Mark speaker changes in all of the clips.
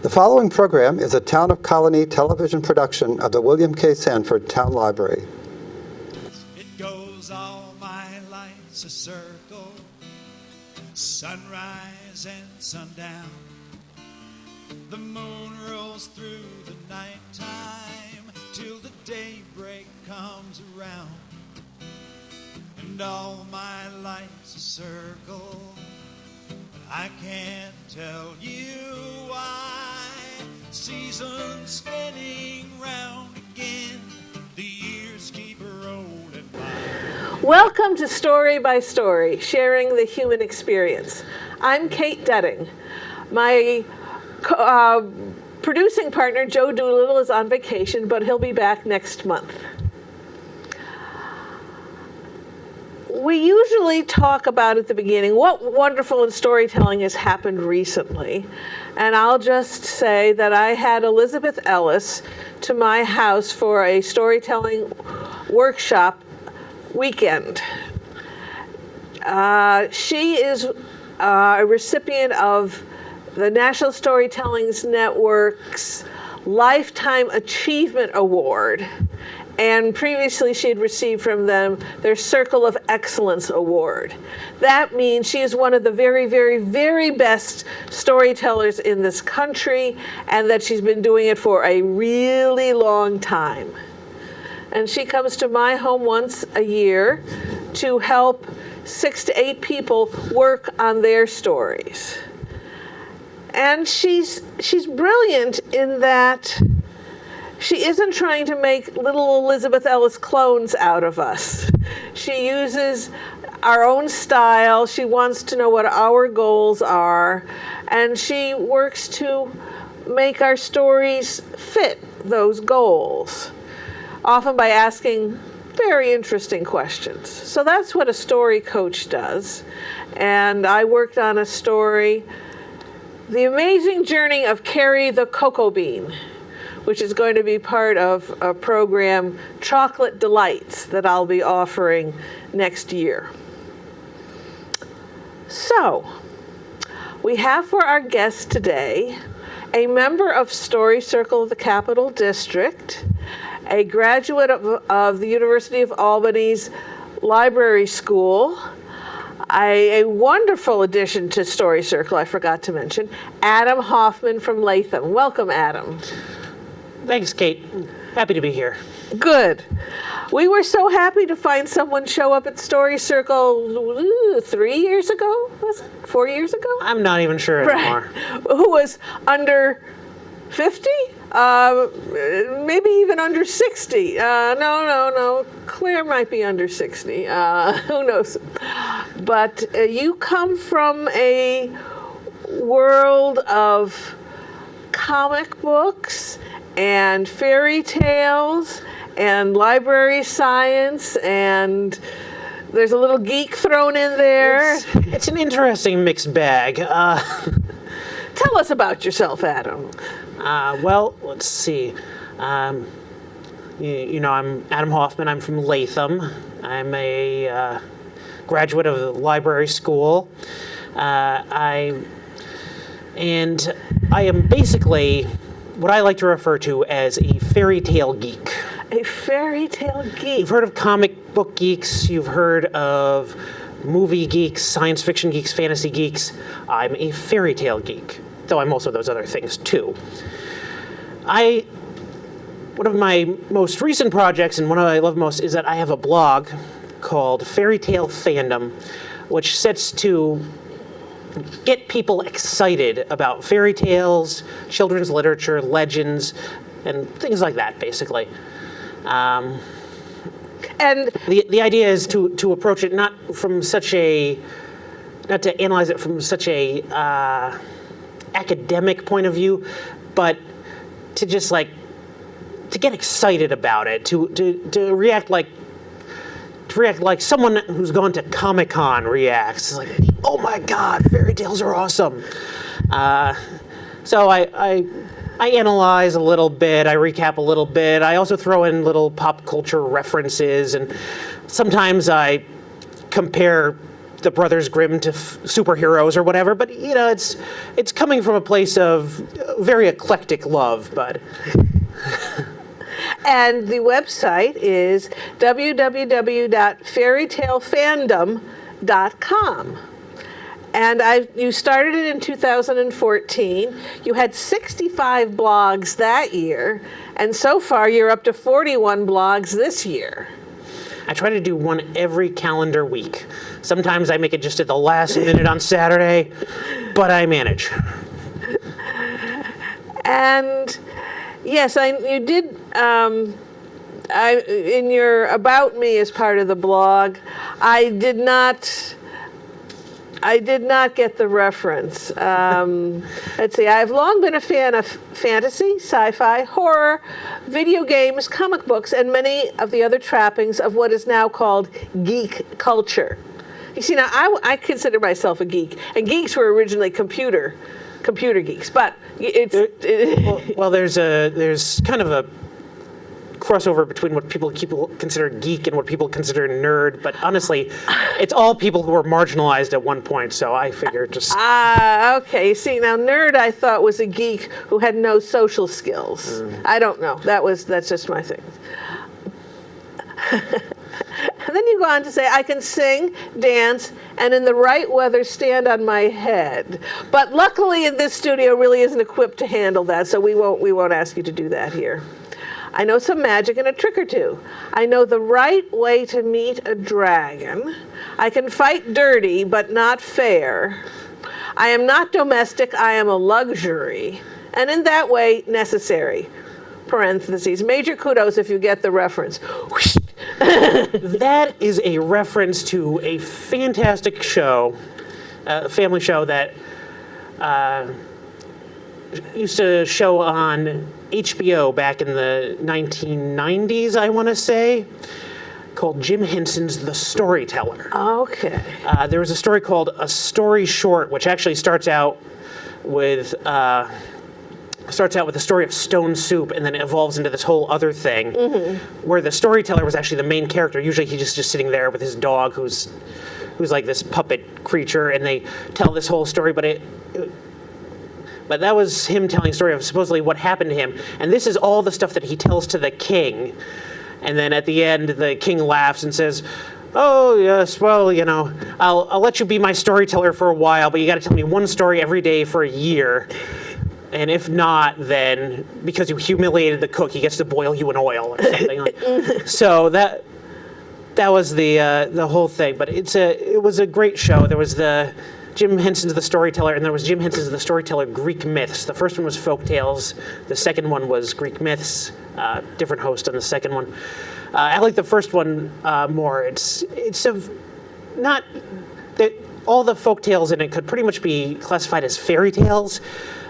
Speaker 1: The following program is a Town of Colonie television production of the William K. Sanford Town Library.
Speaker 2: It goes all my life's a circle, sunrise and sundown. The moon rolls through the nighttime till the daybreak comes around. And all my life's a circle, I can't tell you why. Seasons spinning round again, the years keep rolling by.
Speaker 3: Welcome to Story by Story, sharing the human experience. I'm Kate Dudding. My producing partner, Joe Doolittle, is on vacation, but he'll be back next month. We usually talk about at the beginning what wonderful in storytelling has happened recently. And I'll just say that I had Elizabeth Ellis to my house for a storytelling workshop weekend. She is a recipient of the National Storytelling Network's Lifetime Achievement Award. And previously she had received from them their Circle of Excellence Award. That means she is one of the very, very, very best storytellers in this country, and that she's been doing it for a really long time. And she comes to my home once a year to help 6 to 8 people work on their stories. And she's brilliant in that she isn't trying to make little Elizabeth Ellis clones out of us. She uses our own style. She wants to know what our goals are. And she works to make our stories fit those goals, often by asking very interesting questions. So that's what a story coach does. And I worked on a story, The Amazing Journey of Carrie the Cocoa Bean, which is going to be part of a program, Chocolate Delights, that I'll be offering next year. So, we have for our guest today a member of Story Circle of the Capital District, a graduate of the University of Albany's Library School, a wonderful addition to Story Circle, I forgot to mention, Adam Hoffman from Latham. Welcome, Adam.
Speaker 4: Thanks, Kate. Happy to be here.
Speaker 3: Good. We were so happy to find someone show up at Story Circle 3 years ago, was it? 4 years ago?
Speaker 4: I'm not even sure anymore.
Speaker 3: Right. Who was under 50? Maybe even under 60. No. Claire might be under 60. Who knows? But you come from a world of comic books and fairy tales and library science, and there's a little geek thrown in there.
Speaker 4: It's an interesting mixed bag.
Speaker 3: Tell us about yourself, Adam.
Speaker 4: Well, let's see. You know, I'm Adam Hoffman. I'm from Latham. I'm a graduate of the library school. I am basically what I like to refer to as a fairy tale geek.
Speaker 3: A fairy tale geek.
Speaker 4: You've heard of comic book geeks. You've heard of movie geeks, science fiction geeks, fantasy geeks. I'm a fairy tale geek, though I'm also those other things too. One of my most recent projects, and one I love most, is that I have a blog called Fairy Tale Fandom, which sets to get people excited about fairy tales, children's literature, legends, and things like that, basically. And the idea is to approach it not to analyze it from such a academic point of view, but to just to get excited about it, to react like someone who's gone to Comic-Con reacts. It's like, oh my God, fairy tales are awesome. So I analyze a little bit, I recap a little bit. I also throw in little pop culture references, and sometimes I compare the Brothers Grimm to superheroes or whatever, but it's coming from a place of very eclectic love, but.
Speaker 3: And the website is www.fairytalefandom.com. And you started it in 2014. You had 65 blogs that year, and so far you're up to 41 blogs this year.
Speaker 4: I try to do one every calendar week. Sometimes I make it just at the last minute on Saturday, but I manage.
Speaker 3: And yes, you did. In your About Me as part of the blog, I did not get the reference. Let's see. I've long been a fan of fantasy, sci-fi, horror, video games, comic books, and many of the other trappings of what is now called geek culture. You see, now I consider myself a geek, and geeks were originally computer geeks, but it's there's kind of a crossover between what people consider geek and what people consider nerd, but honestly, it's all people who were marginalized at one point, so I figured just... okay. See, now nerd I thought was a geek who had no social skills. I don't know. That's just my thing. And then you go on to say, I can sing, dance, and in the right weather stand on my head. But luckily this studio really isn't equipped to handle that, so we won't ask you to do that here. I know some magic and a trick or two. I know the right way to meet a dragon. I can fight dirty, but not fair. I am not domestic, I am a luxury. And in that way, necessary. Parentheses. Major kudos if you get the reference.
Speaker 4: That is a reference to a fantastic show, family show that used to show on HBO back in the 1990s, I want to say, called Jim Henson's The Storyteller.
Speaker 3: Okay.
Speaker 4: There was a story called A Story Short, which actually starts out with the story of Stone Soup, and then it evolves into this whole other thing, where the storyteller was actually the main character. Usually he's just sitting there with his dog, who's like this puppet creature, and they tell this whole story, but that was him telling a story of supposedly what happened to him. And this is all the stuff that he tells to the king. And then at the end, the king laughs and says, oh, yes, well, I'll let you be my storyteller for a while, but you got to tell me one story every day for a year. And if not, then because you humiliated the cook, he gets to boil you in oil or something. So that was the whole thing. But it was a great show. There was the Jim Henson's The Storyteller, and there was Jim Henson's The Storyteller Greek Myths. The first one was folk tales. The second one was Greek Myths. Different host on the second one. I like the first one more. It's not that all the folk tales in it could pretty much be classified as fairy tales,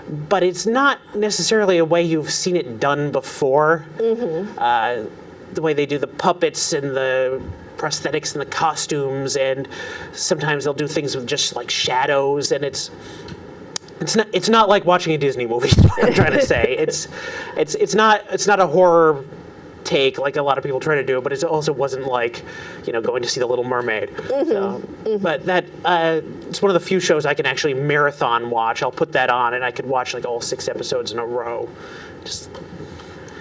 Speaker 4: but it's not necessarily a way you've seen it done before. The way they do the puppets and the prosthetics and the costumes, and sometimes they'll do things with just like shadows, and it's not like watching a Disney movie. Is what I'm trying to say. It's not a horror take like a lot of people try to do, but it also wasn't like going to see The Little Mermaid. But that it's one of the few shows I can actually marathon watch. I'll put that on and I could watch like all 6 episodes in a row.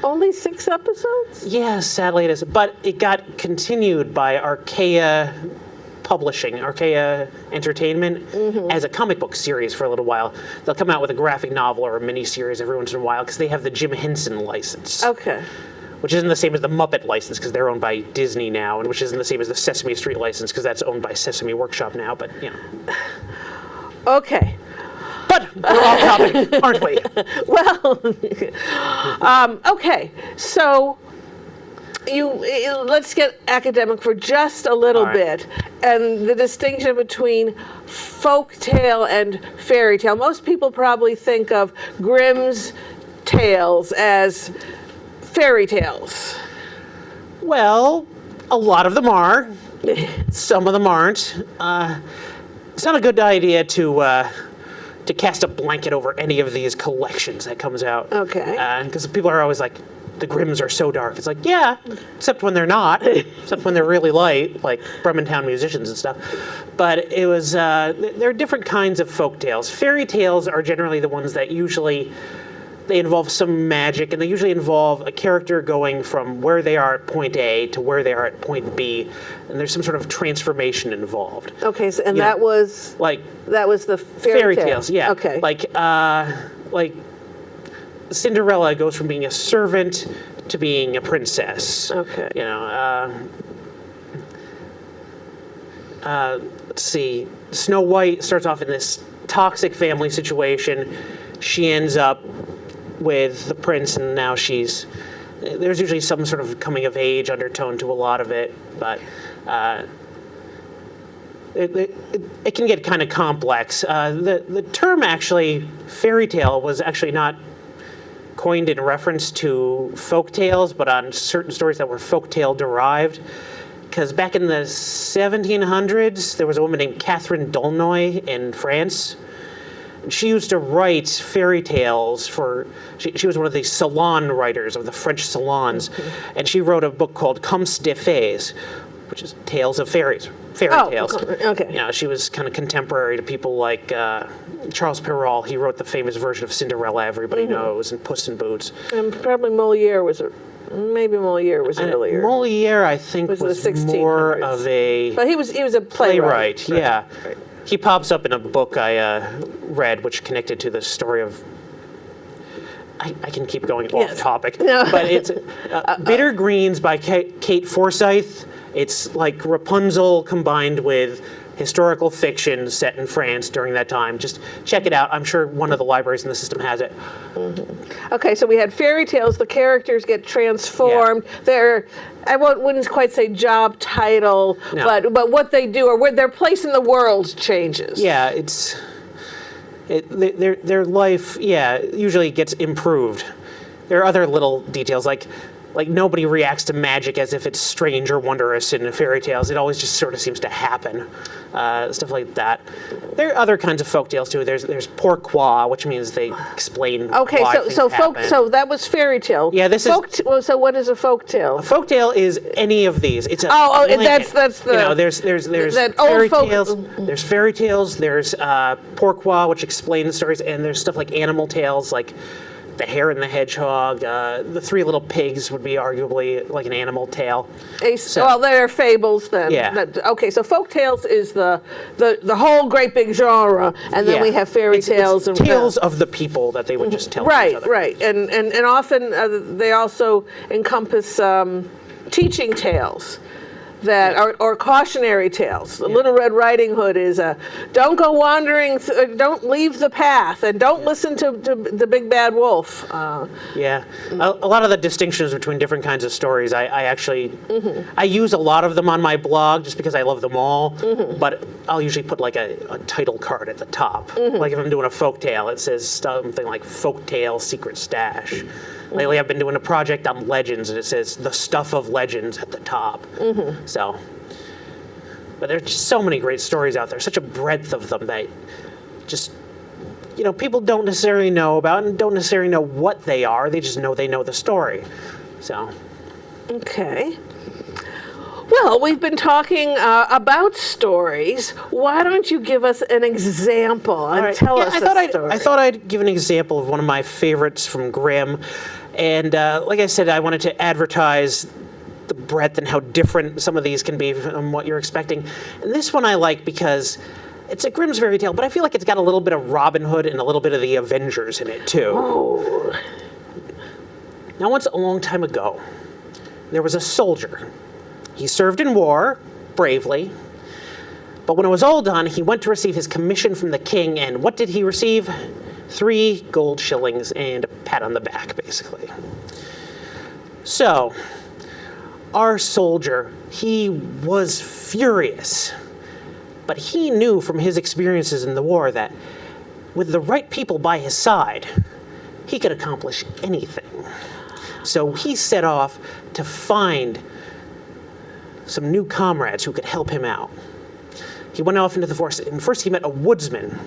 Speaker 3: Only 6 episodes?
Speaker 4: Yeah, sadly it is. But it got continued by Archaea Entertainment as a comic book series for a little while. They'll come out with a graphic novel or a mini-series every once in a while because they have the Jim Henson license.
Speaker 3: Okay.
Speaker 4: Which isn't the same as the Muppet license because they're owned by Disney now, and which isn't the same as the Sesame Street license because that's owned by Sesame Workshop now, but
Speaker 3: Okay.
Speaker 4: But we're off topic, aren't we?
Speaker 3: Well, okay. So let's get academic for just a little bit, and the distinction between folk tale and fairy tale. Most people probably think of Grimm's tales as fairy tales.
Speaker 4: Well, a lot of them are. Some of them aren't. It's not a good idea to cast a blanket over any of these collections that comes out.
Speaker 3: Okay.
Speaker 4: Because people are always like, the Grimms are so dark. It's like, yeah, except when they're not, except when they're really light, like Bremertown musicians and stuff. But it was, there are different kinds of folk tales. Fairy tales are generally the ones that usually, they involve some magic, and they usually involve a character going from where they are at point A to where they are at point B, and there's some sort of transformation involved.
Speaker 3: Okay, so, and
Speaker 4: You
Speaker 3: that
Speaker 4: know,
Speaker 3: was
Speaker 4: like
Speaker 3: the fairy tale.
Speaker 4: tales, yeah.
Speaker 3: Okay.
Speaker 4: Like Cinderella goes from being a servant to being a princess.
Speaker 3: Okay.
Speaker 4: You know, let's see. Snow White starts off in this toxic family situation. She ends up with the prince, and now there's usually some sort of coming of age undertone to a lot of it, but it can get kind of complex. The term actually, fairy tale, was actually not coined in reference to folk tales, but on certain stories that were folk tale derived. Because back in the 1700s, there was a woman named Katherine Dolnoy in France. She used to write fairy tales she was one of the salon writers of the French salons, and she wrote a book called Contes de Fées, which is tales of fairy tales.
Speaker 3: Okay.
Speaker 4: You know, she was kind of contemporary to people like Charles Perrault. He wrote the famous version of Cinderella everybody knows, and Puss in Boots.
Speaker 3: And probably Moliere was earlier.
Speaker 4: Moliere, I think,
Speaker 3: Was
Speaker 4: was
Speaker 3: the
Speaker 4: more
Speaker 3: 1600s.
Speaker 4: of a
Speaker 3: But he was a playwright.
Speaker 4: playwright. Yeah. He pops up in a book I read, which connected to the story of. I can keep going off topic, but it's Bitter Greens by Kate Forsyth. It's like Rapunzel combined with historical fiction set in France during that time. Just check it out. I'm sure one of the libraries in the system has it.
Speaker 3: Okay, so we had fairy tales. The characters get transformed. I wouldn't quite say job title,
Speaker 4: No.
Speaker 3: but what they do or where their place in the world changes.
Speaker 4: Yeah, their life, usually gets improved. There are other little details like nobody reacts to magic as if it's strange or wondrous in fairy tales. It always just sort of seems to happen, stuff like that. There are other kinds of folk tales too. There's pourquoi, which means they explain.
Speaker 3: Okay,
Speaker 4: why things happen.
Speaker 3: so that was fairy tale.
Speaker 4: Yeah, this is.
Speaker 3: So what is a folk tale?
Speaker 4: A folk tale is any of these. It's a
Speaker 3: that's the.
Speaker 4: You know, there's
Speaker 3: that
Speaker 4: fairy
Speaker 3: old folk.
Speaker 4: tales. There's fairy tales. There's pourquoi, which explains stories, and there's stuff like animal tales, like the Hare and the Hedgehog. The Three Little Pigs would be arguably like an animal tale.
Speaker 3: Well, they're fables then.
Speaker 4: Yeah.
Speaker 3: Okay, so folk tales is the whole great big genre, and then we have fairy tales
Speaker 4: it's
Speaker 3: and
Speaker 4: tales of the people that they would just tell each other.
Speaker 3: Right, and often they also encompass teaching tales. Or cautionary tales. The Little Red Riding Hood is don't go wandering, don't leave the path, and don't listen to the big bad wolf.
Speaker 4: A lot of the distinctions between different kinds of stories, I actually, I use a lot of them on my blog just because I love them all, but I'll usually put like a title card at the top. Like if I'm doing a folk tale, it says something like Folk Tale Secret Stash. Lately I've been doing a project on legends, and it says The Stuff of Legends at the top. So, but there's just so many great stories out there, such a breadth of them that just, people don't necessarily know about and don't necessarily know what they are. They just know they know the story. So.
Speaker 3: Okay. Well, we've been talking about stories. Why don't you give us an example and tell us a story?
Speaker 4: I thought I'd give an example of one of my favorites from Grimm. And like I said, I wanted to advertise the breadth and how different some of these can be from what you're expecting. And this one I like because it's a Grimm's fairy tale, but I feel like it's got a little bit of Robin Hood and a little bit of the Avengers in it, too.
Speaker 3: Oh.
Speaker 4: Now, once a long time ago, there was a soldier. He served in war, bravely, but when it was all done, he went to receive his commission from the king, and what did he receive? 3 gold shillings and a pat on the back, basically. So, our soldier, he was furious, but he knew from his experiences in the war that with the right people by his side, he could accomplish anything. So he set off to find some new comrades who could help him out. He went off into the forest, and first he met a woodsman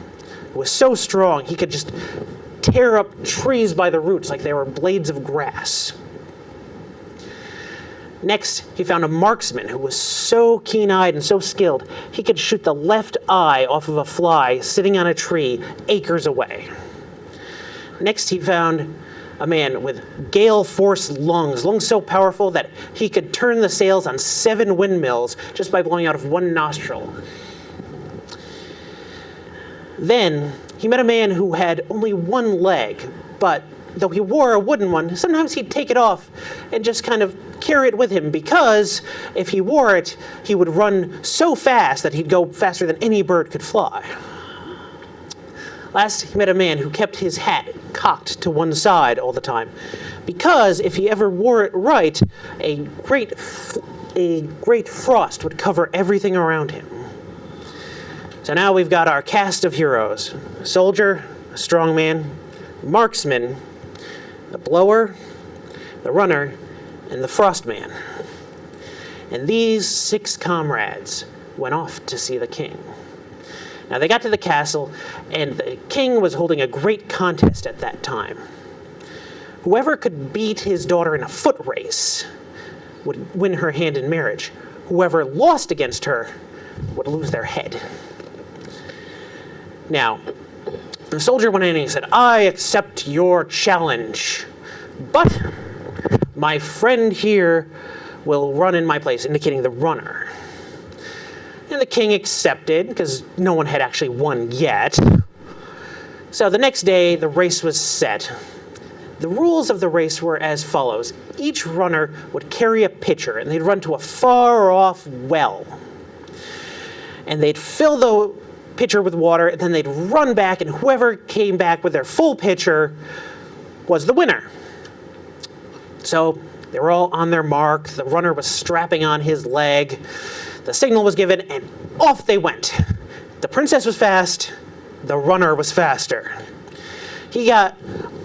Speaker 4: who was so strong he could just tear up trees by the roots like they were blades of grass. Next, he found a marksman who was so keen-eyed and so skilled, he could shoot the left eye off of a fly sitting on a tree acres away. Next, he found a man with gale-force lungs so powerful that he could turn the sails on 7 windmills just by blowing out of one nostril. Then, he met a man who had only one leg, but though he wore a wooden one, sometimes he'd take it off and just kind of carry it with him, because if he wore it, he would run so fast that he'd go faster than any bird could fly. Last, he met a man who kept his hat cocked to one side all the time, because if he ever wore it right, a great frost would cover everything around him. So now we've got our cast of heroes: a soldier, a strongman, marksman, the blower, the runner, and the frostman. And these 6 comrades went off to see the king. Now they got to the castle, and the king was holding a great contest at that time. Whoever could beat his daughter in a foot race would win her hand in marriage. Whoever lost against her would lose their head. Now, the soldier went in and he said, "I accept your challenge, but my friend here will run in my place," indicating the runner. And the king accepted, because no one had actually won yet. So the next day, the race was set. The rules of the race were as follows. Each runner would carry a pitcher, and they'd run to a far-off well. And they'd fill the pitcher with water, and then they'd run back, and whoever came back with their full pitcher was the winner. So they were all on their mark. The runner was strapping on his leg. The signal was given, and off they went. The princess was fast. The runner was faster. He got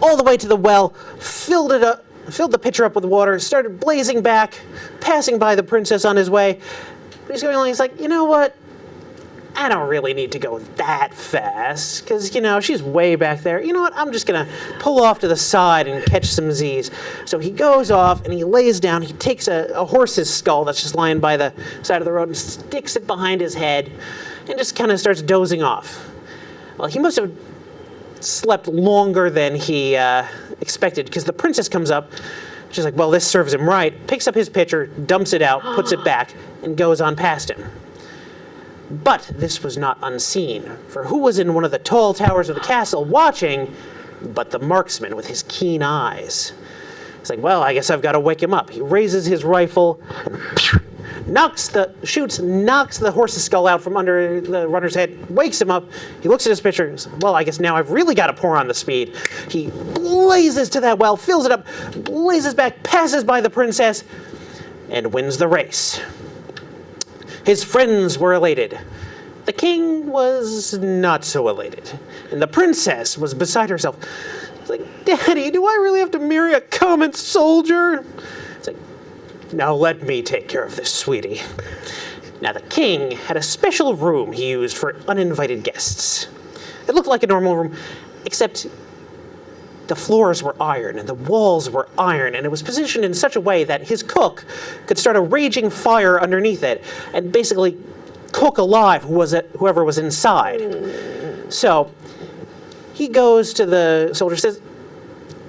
Speaker 4: all the way to the well, filled the pitcher up with water, started blazing back, passing by the princess on his way. But he's going along, he's like, you know what? I don't really need to go that fast, because, she's way back there. You know what? I'm just going to pull off to the side and catch some Z's. So he goes off, and he lays down. He takes a horse's skull that's just lying by the side of the road and sticks it behind his head and just kind of starts dozing off. Well, he must have slept longer than he expected, because the princess comes up. She's like, well, this serves him right. Picks up his pitcher, dumps it out, puts it back, and goes on past him. But this was not unseen, for who was in one of the tall towers of the castle watching but the marksman with his keen eyes? He's like, well, I guess I've got to wake him up. He raises his rifle and knocks the horse's skull out from under the runner's head, wakes him up. He looks at his pitcher and says, well, I guess now I've really got to pour on the speed. He blazes to that well, fills it up, blazes back, passes by the princess, and wins the race. His friends were elated. The king was not so elated, and the princess was beside herself. It's like, Daddy, do I really have to marry a common soldier? It's like, now let me take care of this, sweetie. Now the king had a special room he used for uninvited guests. It looked like a normal room, except the floors were iron and the walls were iron, and it was positioned in such a way that his cook could start a raging fire underneath it and basically cook alive whoever was inside. So he goes to the soldier, says,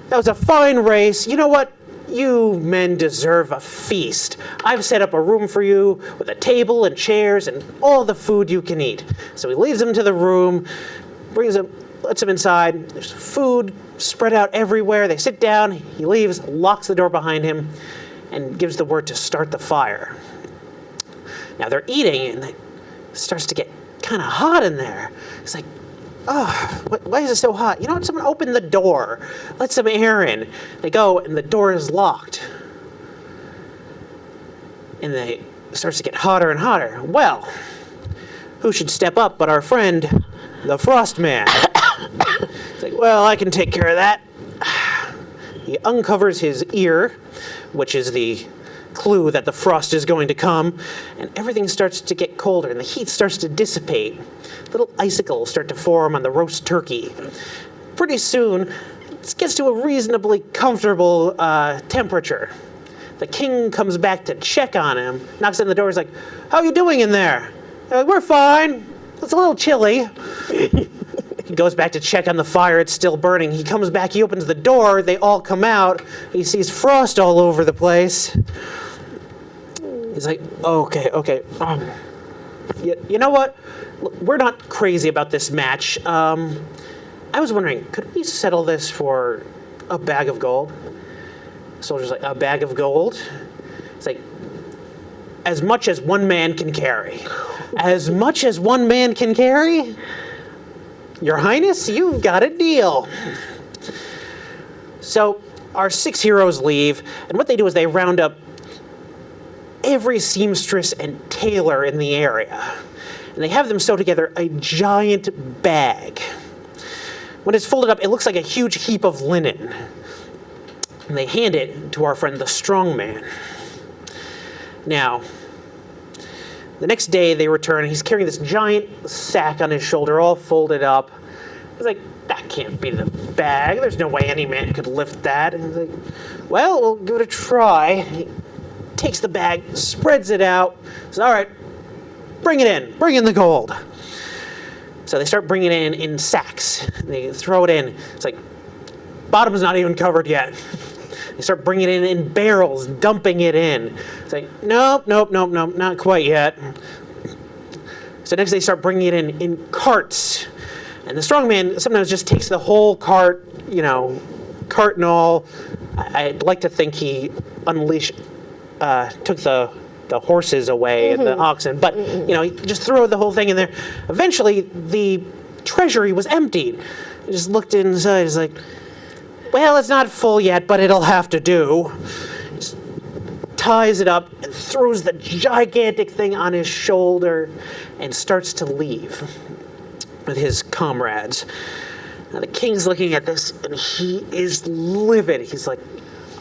Speaker 4: that was a fine race. You know what? You men deserve a feast. I've set up a room for you with a table and chairs and all the food you can eat. So he leads them to the room, lets them inside. There's food spread out everywhere. They sit down. He leaves, locks the door behind him, and gives the word to start the fire. Now they're eating, and it starts to get kind of hot in there. It's like, oh, why is it so hot? You know what? Someone open the door. Let some air in. They go, and the door is locked. And it starts to get hotter and hotter. Well, who should step up but our friend, the Frostman? It's like, well, I can take care of that. He uncovers his ear, which is the clue that the frost is going to come, and everything starts to get colder, and the heat starts to dissipate. Little icicles start to form on the roast turkey. Pretty soon, it gets to a reasonably comfortable temperature. the king comes back to check on him, knocks on the door, he's like, "How you doing in there?" They're like, "We're fine. It's a little chilly." He goes back to check on the fire, it's still burning. He comes back, he opens the door, they all come out, he sees frost all over the place. He's like, okay. You know what? We're not crazy about this match. I was wondering, could we settle this for a bag of gold? The soldier's like, "A bag of gold?" It's like, "As much as one man can carry." As much as one man can carry? Your Highness, you've got a deal. So our 6 heroes leave, and what they do is they round up every seamstress and tailor in the area, and they have them sew together a giant bag. When it's folded up, it looks like a huge heap of linen. And they hand it to our friend the strong man. Now, the next day they return, and he's carrying this giant sack on his shoulder, all folded up. He's like, "That can't be the bag. There's no way any man could lift that." And he's like, "Well, we'll give it a try." He takes the bag, spreads it out, says, "All right, bring it in. Bring in the gold." So they start bringing it in sacks. They throw it in. It's like, bottom's not even covered yet. They start bringing it in barrels, dumping it in. It's like, nope, not quite yet. So next they start bringing it in carts. And the strongman sometimes just takes the whole cart, cart and all. I'd like to think he took the horses away and the oxen, but he just threw the whole thing in there. Eventually, the treasury was emptied. He just looked inside. He's like, "Well, it's not full yet, but it'll have to do." Just ties it up and throws the gigantic thing on his shoulder and starts to leave with his comrades. Now the king's looking at this and he is livid. He's like,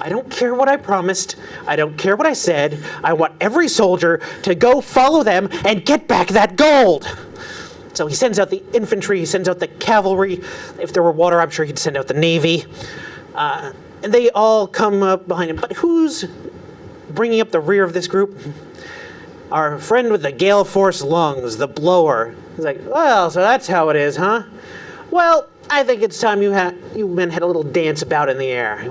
Speaker 4: "I don't care what I promised. I don't care what I said. I want every soldier to go follow them and get back that gold." So he sends out the infantry, he sends out the cavalry. If there were water, I'm sure he'd send out the navy. And they all come up behind him. But who's bringing up the rear of this group? Our friend with the gale force lungs, the blower. He's like, "Well, so that's how it is, huh? Well, I think it's time you men had a little dance about in the air."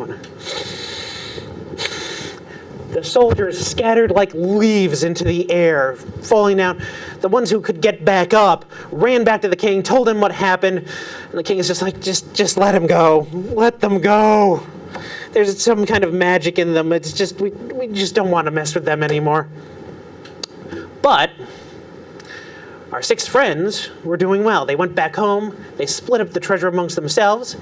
Speaker 4: The soldiers scattered like leaves into the air, falling down. The ones who could get back up ran back to the king, told him what happened. And the king is just like, just let him go. Let them go. There's some kind of magic in them. It's just, we just don't want to mess with them anymore. But our 6 friends were doing well. They went back home. They split up the treasure amongst themselves,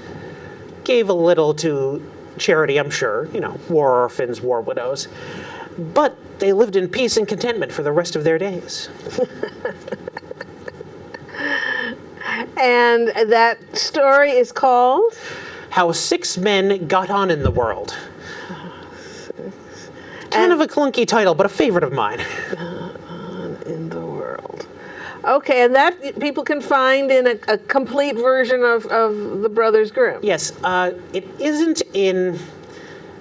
Speaker 4: gave a little to charity, I'm sure, war orphans, war widows. But they lived in peace and contentment for the rest of their days.
Speaker 3: And that story is called?
Speaker 4: How 6 Men Got On in the World. Kind of a clunky title, but a favorite of mine.
Speaker 3: In the world. Okay, and that people can find in a complete version of the Brothers Grimm.
Speaker 4: Yes, it isn't in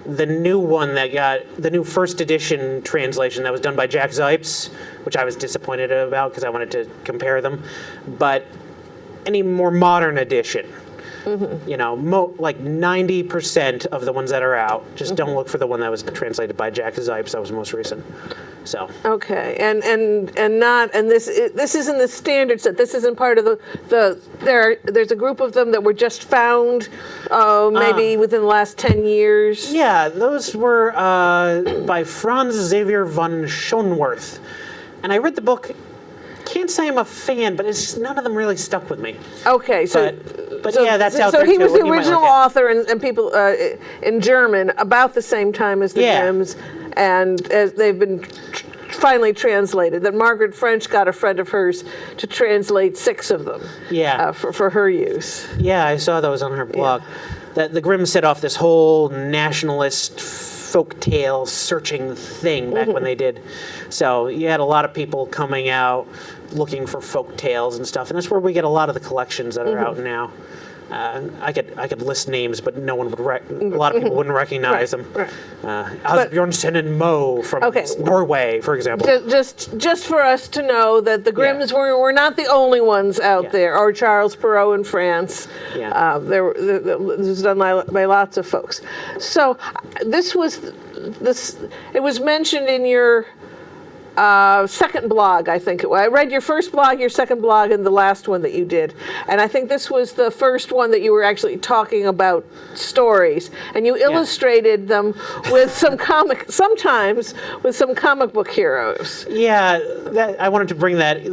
Speaker 4: the new one that got the new first edition translation that was done by Jack Zipes, which I was disappointed about because I wanted to compare them. But any more modern edition, like 90% of the ones that are out, just don't look for the one that was translated by Jack Zipes. That was most recent. So
Speaker 3: okay, and this isn't the standard set. This isn't part of there's a group of them that were just found, maybe within the last 10 years.
Speaker 4: Yeah, those were by Franz Xavier von Schoenworth, and I read the book. Can't say I'm a fan, but it's just none of them really stuck with me.
Speaker 3: Okay,
Speaker 4: but yeah, that's out there too.
Speaker 3: So he was the original author, and people in German about the same time as the Grimms, and as they've been finally translated. That Margaret French got a friend of hers to translate 6 of them.
Speaker 4: Yeah,
Speaker 3: for her use.
Speaker 4: Yeah, I saw those on her blog. Yeah. The Grimm set off this whole nationalist folktale searching thing back when they did. So you had a lot of people coming out looking for folk tales and stuff, and that's where we get a lot of the collections that are out now. I could list names, but no one would. A lot of people wouldn't recognize them.
Speaker 3: Right.
Speaker 4: Asbjornsen and Moe from Norway, for example.
Speaker 3: Just for us to know that the Grimms were not the only ones out there, or Charles Perrault in France.
Speaker 4: Yeah.
Speaker 3: This was done by lots of folks. So this was it was mentioned in your second blog, I think. I read your first blog, your second blog, and the last one that you did. And I think this was the first one that you were actually talking about stories. And you illustrated them with sometimes with some comic book heroes.
Speaker 4: Yeah, I wanted to bring that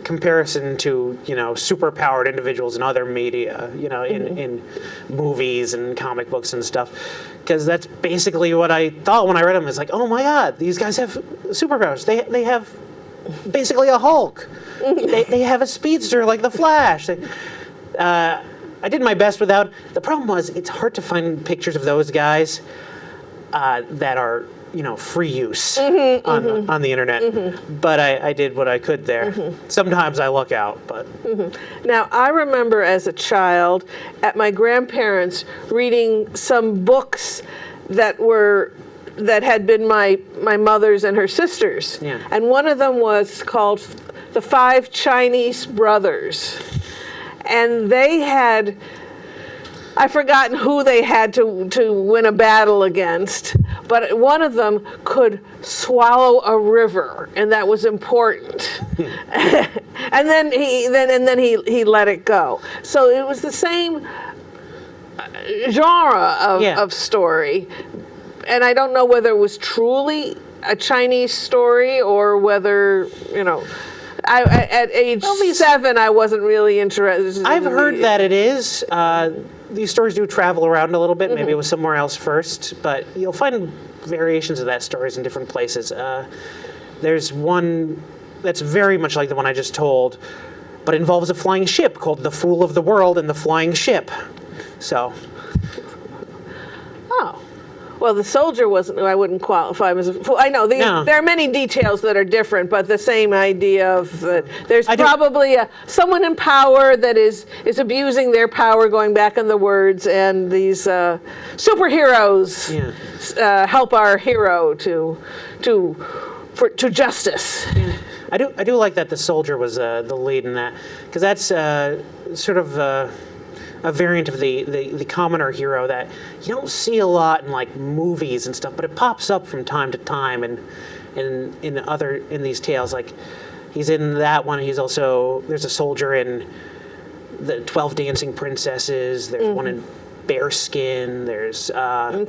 Speaker 4: comparison to, superpowered individuals in other media, in movies and comic books and stuff. Because that's basically what I thought when I read them. It's like, oh my God, these guys have superpowers. They have basically a Hulk. they have a speedster like the Flash. I did my best without. The problem was it's hard to find pictures of those guys that are free use on the internet. But I did what I could there. Sometimes I luck out, but.
Speaker 3: Now, I remember as a child at my grandparents reading some books that had been my mother's and her sister's.
Speaker 4: Yeah.
Speaker 3: And one of them was called The Five Chinese Brothers. And they had, I've forgotten who they had to win a battle against, but one of them could swallow a river, and that was important. And then he let it go. So it was the same genre of story, and I don't know whether it was truly a Chinese story or whether at age 7 I wasn't really interested.
Speaker 4: I've heard that it is. These stories do travel around a little bit. Maybe it was somewhere else first, but you'll find variations of that stories in different places. There's one that's very much like the one I just told, but involves a flying ship called The Fool of the World and the Flying Ship. So.
Speaker 3: Oh. Well, the soldier I wouldn't qualify as a fool. I know, there are many details that are different, but the same idea of there's probably someone in power that is abusing their power, going back on the words, and these superheroes help our hero to justice.
Speaker 4: Yeah. I do like that the soldier was the lead in that, because that's sort of a variant of the commoner hero that you don't see a lot in like movies and stuff, but it pops up from time to time and in these tales. Like he's in that one. He's also, there's a soldier in the 12 Dancing Princesses. There's one in Bearskin. There's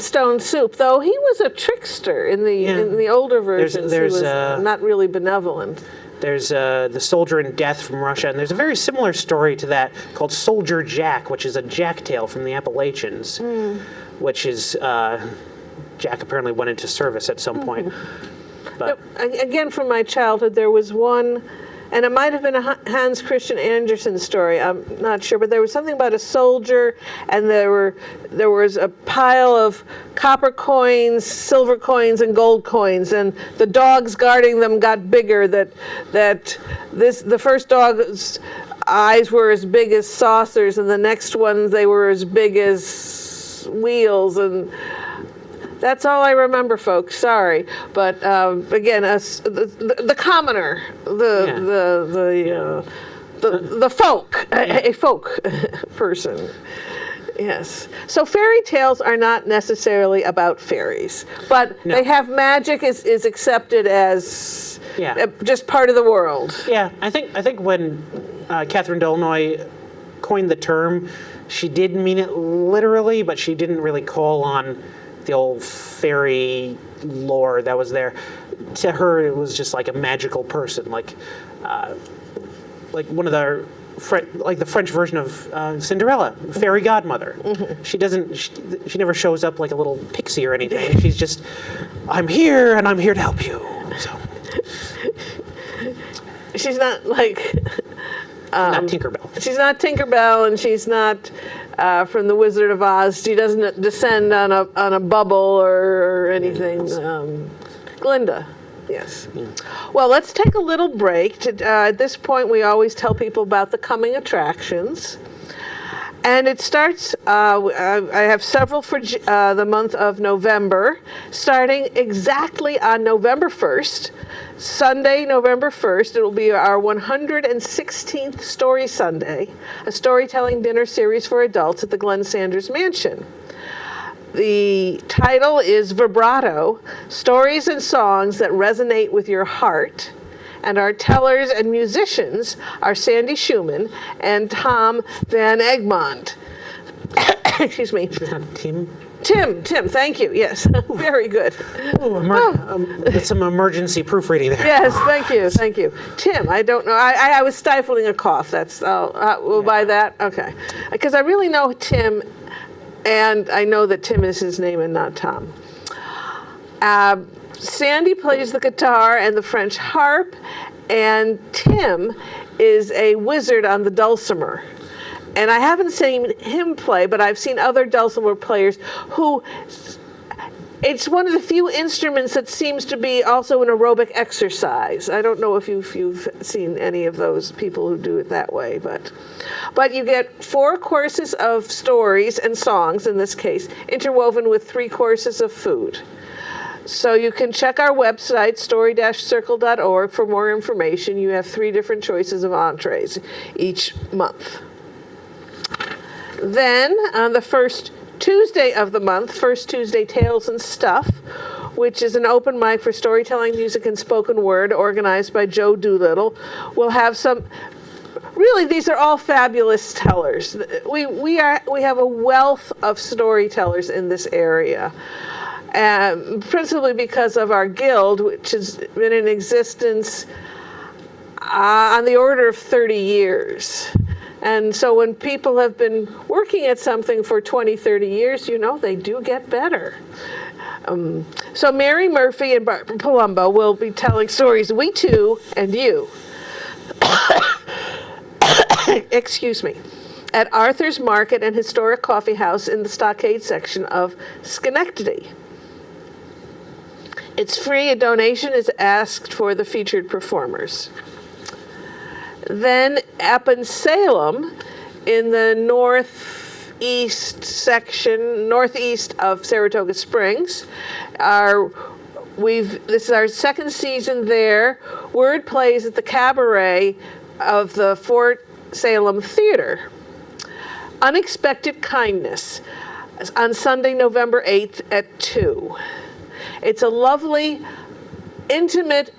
Speaker 3: Stone Soup, though he was a trickster in the older versions. He was not really benevolent.
Speaker 4: There's the soldier in Death from Russia, and there's a very similar story to that called Soldier Jack, which is a jack tale from the Appalachians, which is Jack apparently went into service at some point. But
Speaker 3: again, from my childhood, there was one, and it might have been a Hans Christian Andersen story, I'm not sure, but there was something about a soldier, and there was a pile of copper coins, silver coins, and gold coins, and the dogs guarding them got bigger, the first dog's eyes were as big as saucers, and the next one, they were as big as wheels, and that's all I remember, folks. Sorry, but again, the commoner, the folk, a folk person. Yes. So fairy tales are not necessarily about fairies, but they have magic is accepted as just part of the world.
Speaker 4: Yeah, I think when Katherine Dolnoy coined the term, she did mean it literally, but she didn't really call on the old fairy lore that was there. To her, it was just like a magical person, like one of the the French version of Cinderella, fairy godmother. She never shows up like a little pixie or anything. She's just, I'm here and I'm here to help you. So
Speaker 3: she's not like
Speaker 4: not Tinkerbell.
Speaker 3: She's not Tinkerbell, and she's not from the Wizard of Oz. She doesn't descend on a bubble or anything. Glinda. Yes. Yeah. Well, let's take a little break. At this point, we always tell people about the coming attractions. And it starts, I have several for the month of November, starting exactly on November 1st, Sunday, November 1st. It will be our 116th Story Sunday, a storytelling dinner series for adults at the Glenn Sanders Mansion. The title is Vibrato, Stories and Songs That Resonate with Your Heart. And our tellers and musicians are Sandy Schumann and Tom Van Egmond. Excuse me.
Speaker 4: Tim?
Speaker 3: Tim, thank you. Yes, very good.
Speaker 4: With some emergency proofreading there.
Speaker 3: Yes, thank you. Tim, I don't know. I was stifling a cough. That's, we'll buy that? Okay. Because I really know Tim, and I know that Tim is his name and not Tom. Sandy plays the guitar and the French harp, and Tim is a wizard on the dulcimer. And I haven't seen him play, but I've seen other dulcimer players who, it's one of the few instruments that seems to be also an aerobic exercise. I don't know if you've seen any of those people who do it that way, but you get 4 courses of stories and songs, in this case, interwoven with 3 courses of food. So you can check our website, story-circle.org, for more information. You have 3 different choices of entrees each month. Then, on the first Tuesday of the month, First Tuesday Tales and Stuff, which is an open mic for storytelling, music, and spoken word organized by Joe Doolittle, we'll have some. Really, these are all fabulous tellers. We have a wealth of storytellers in this area. Principally because of our guild, which has been in existence on the order of 30 years. And so when people have been working at something for 20, 30 years, they do get better. So Mary Murphy and Barbara Palumbo will be telling stories, We Too and You. Excuse me. At Arthur's Market and Historic Coffee House in the Stockade section of Schenectady. It's free. A donation is asked for the featured performers. Then up in Salem, in the northeast of Saratoga Springs, this is our second season there. Word plays at the Cabaret of the Fort Salem Theater. Unexpected Kindness on Sunday, November 8th at 2. It's a lovely, intimate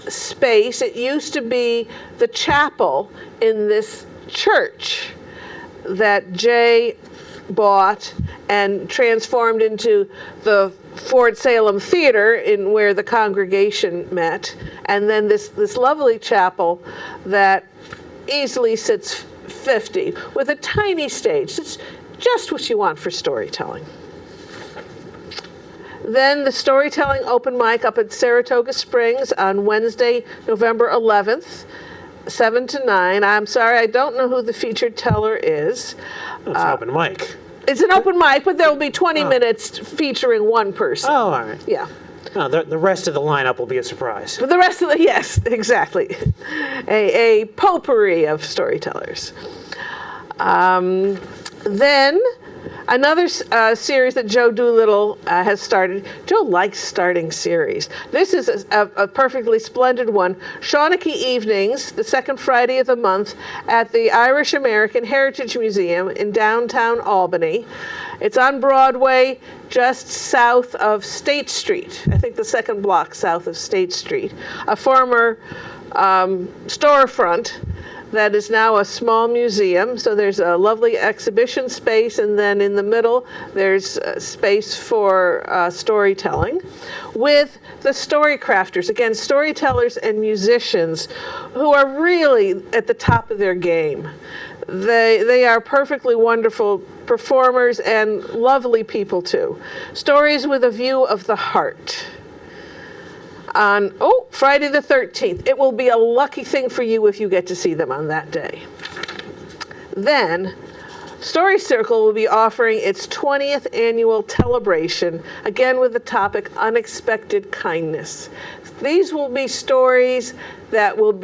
Speaker 3: space. It used to be the chapel in this church that Jay bought and transformed into the Fort Salem Theater, in where the congregation met. And then this lovely chapel that easily sits 50 with a tiny stage. It's just what you want for storytelling. Then the storytelling open mic up at Saratoga Springs on Wednesday, November 11th, 7 to 9. I'm sorry, I don't know who the featured teller is.
Speaker 4: It's an open mic.
Speaker 3: It's an open mic, but there will be 20 minutes featuring one person.
Speaker 4: Oh, all right.
Speaker 3: Yeah.
Speaker 4: No, the rest of the lineup will be a surprise.
Speaker 3: But the rest of yes, exactly. A potpourri of storytellers. Then another series that Joe Doolittle has started. Joe likes starting series. This is a perfectly splendid one. Shawnee Evenings, the second Friday of the month at the Irish American Heritage Museum in downtown Albany. It's on Broadway, just south of State Street. I think the second block south of State Street. A former storefront that is now a small museum. So there's a lovely exhibition space, and then in the middle there's space for storytelling with the story crafters. Again, storytellers and musicians who are really at the top of their game. They are perfectly wonderful performers and lovely people too. Stories with a view of the heart. On Friday the 13th. It will be a lucky thing for you if you get to see them on that day. Then, Story Circle will be offering its 20th annual celebration, again with the topic Unexpected Kindness. These will be stories that will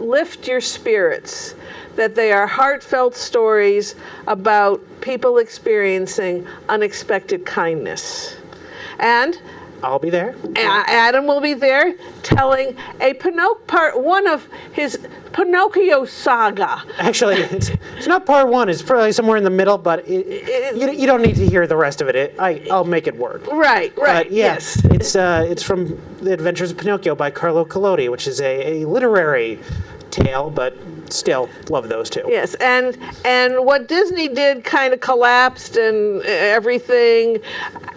Speaker 3: lift your spirits, that they are heartfelt stories about people experiencing unexpected kindness. And
Speaker 4: I'll be there.
Speaker 3: Adam will be there telling part one of his Pinocchio saga.
Speaker 4: Actually, it's not part one. It's probably somewhere in the middle, but you don't need to hear the rest of it. I'll make it work.
Speaker 3: Right,
Speaker 4: But yeah,
Speaker 3: yes.
Speaker 4: it's from The Adventures of Pinocchio by Colonie, which is a literary tale, but still love those two.
Speaker 3: Yes, and what Disney did kind of collapsed and everything.